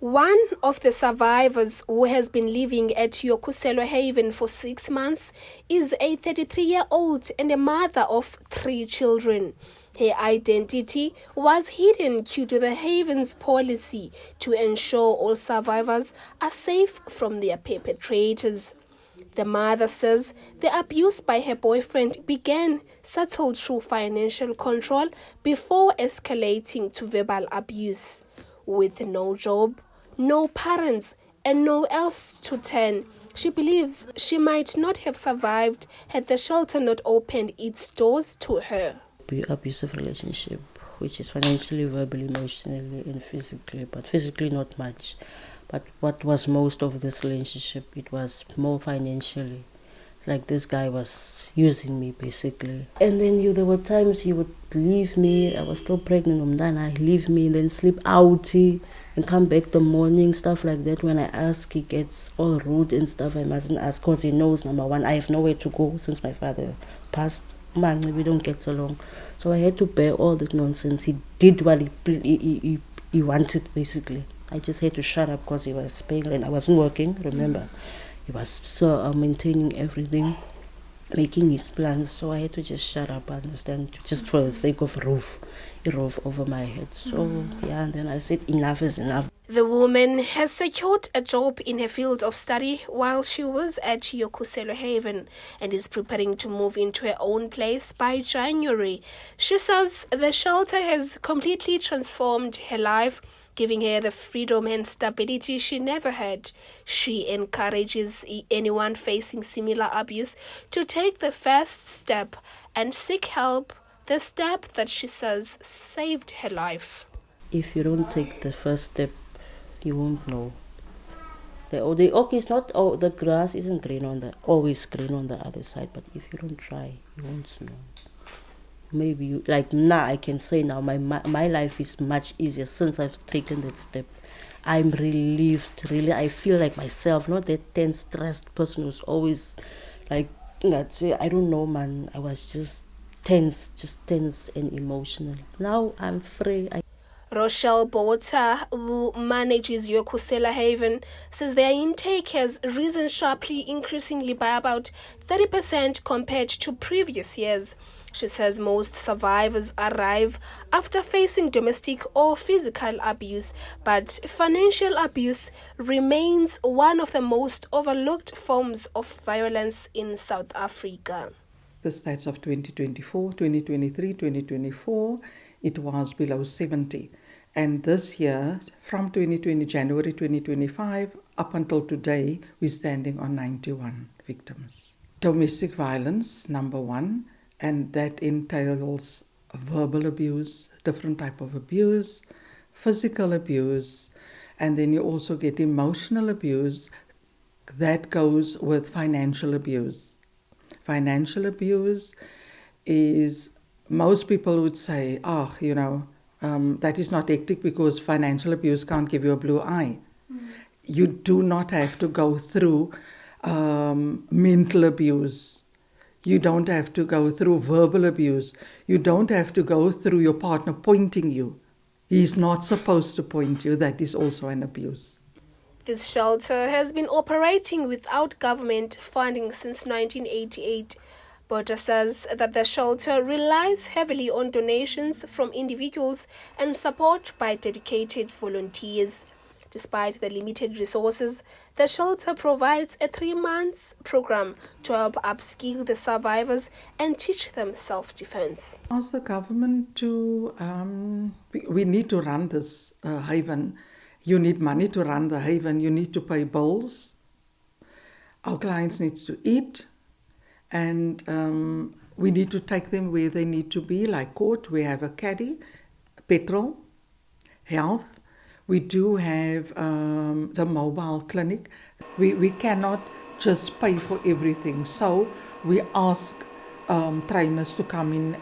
One of the survivors who has been living at Yokhuselo Haven for 6 months is a 33-year-old and a mother of 3 children. Her identity was hidden due to the Haven's policy to ensure all survivors are safe from their perpetrators. The mother says the abuse by her boyfriend began subtle through financial control before escalating to verbal abuse. With no job, no parents, and no else to turn, she believes she might not have survived had the shelter not opened its doors to her. Abusive relationship, which is financially, verbally, emotionally, and physically, but physically not much. But what was most of this relationship, it was more financially. Like this guy was using me basically. And then there were times he would leave me. I was still pregnant, I leave me, then sleep out and come back the morning, stuff like that. When I ask, he gets all rude and stuff. I mustn't ask because he knows, number one, I have nowhere to go since my father passed. Man, we don't get along. So I had to bear all that nonsense. He did what he wanted basically. I just had to shut up because he was paying and I wasn't working, remember. He was maintaining everything, making his plans, so I had to just shut up, understand, just for the sake of a roof over my head. So, yeah, and then I said enough is enough. The woman has secured a job in her field of study while she was at Yokhuselo Haven and is preparing to move into her own place by January. She says the shelter has completely transformed her life, giving her the freedom and stability she never had. She encourages anyone facing similar abuse to take the first step and seek help, the step that she says saved her life. If you don't take the first step, you won't know. The grass isn't always green on the other side, but if you don't try, you won't know. Maybe I can say now my life is much easier since I've taken that step. I'm relieved, really. I feel like myself, not that tense, stressed person who's always I don't know, man. I was just tense and emotional. Now I'm free. Rochelle Bota, who manages Yokhuselo Haven, says their intake has risen sharply, increasingly by about 30% compared to previous years. She says most survivors arrive after facing domestic or physical abuse, but financial abuse remains one of the most overlooked forms of violence in South Africa. The stats of 2024, 2023, 2024, it was below 70. And this year, from January 2025, up until today, we're standing on 91 victims. Domestic violence, number one, and that entails verbal abuse, different type of abuse, physical abuse, and then you also get emotional abuse that goes with financial abuse. Financial abuse is, most people would say, that is not hectic because financial abuse can't give you a blue eye. You do not have to go through mental abuse. You don't have to go through verbal abuse. You don't have to go through your partner pointing you. He's not supposed to point you. That is also an abuse. This shelter has been operating without government funding since 1988. Bota says that the shelter relies heavily on donations from individuals and support by dedicated volunteers. Despite the limited resources, the shelter provides a 3-month program to help upskill the survivors and teach them self-defense. Ask the government to, we need to run this haven. You need money to run the haven. You need to pay bills. Our clients need to eat. And we need to take them where they need to be, like court. We have a caddy, petrol, health. We do have the mobile clinic. We cannot just pay for everything. So we ask trainers to come in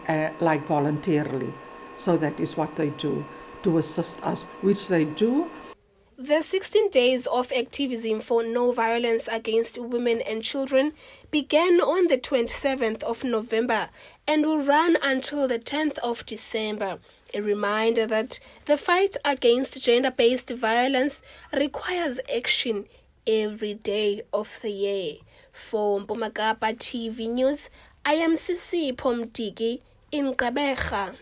voluntarily. So that is what they do, to assist us, which they do. The 16 Days of Activism for No Violence Against Women and Children began on the 27th of November and will run until the 10th of December. A reminder that the fight against gender-based violence requires action every day of the year. For Mpumakapa TV News, I am Sisi Pomdigi in Gqeberha.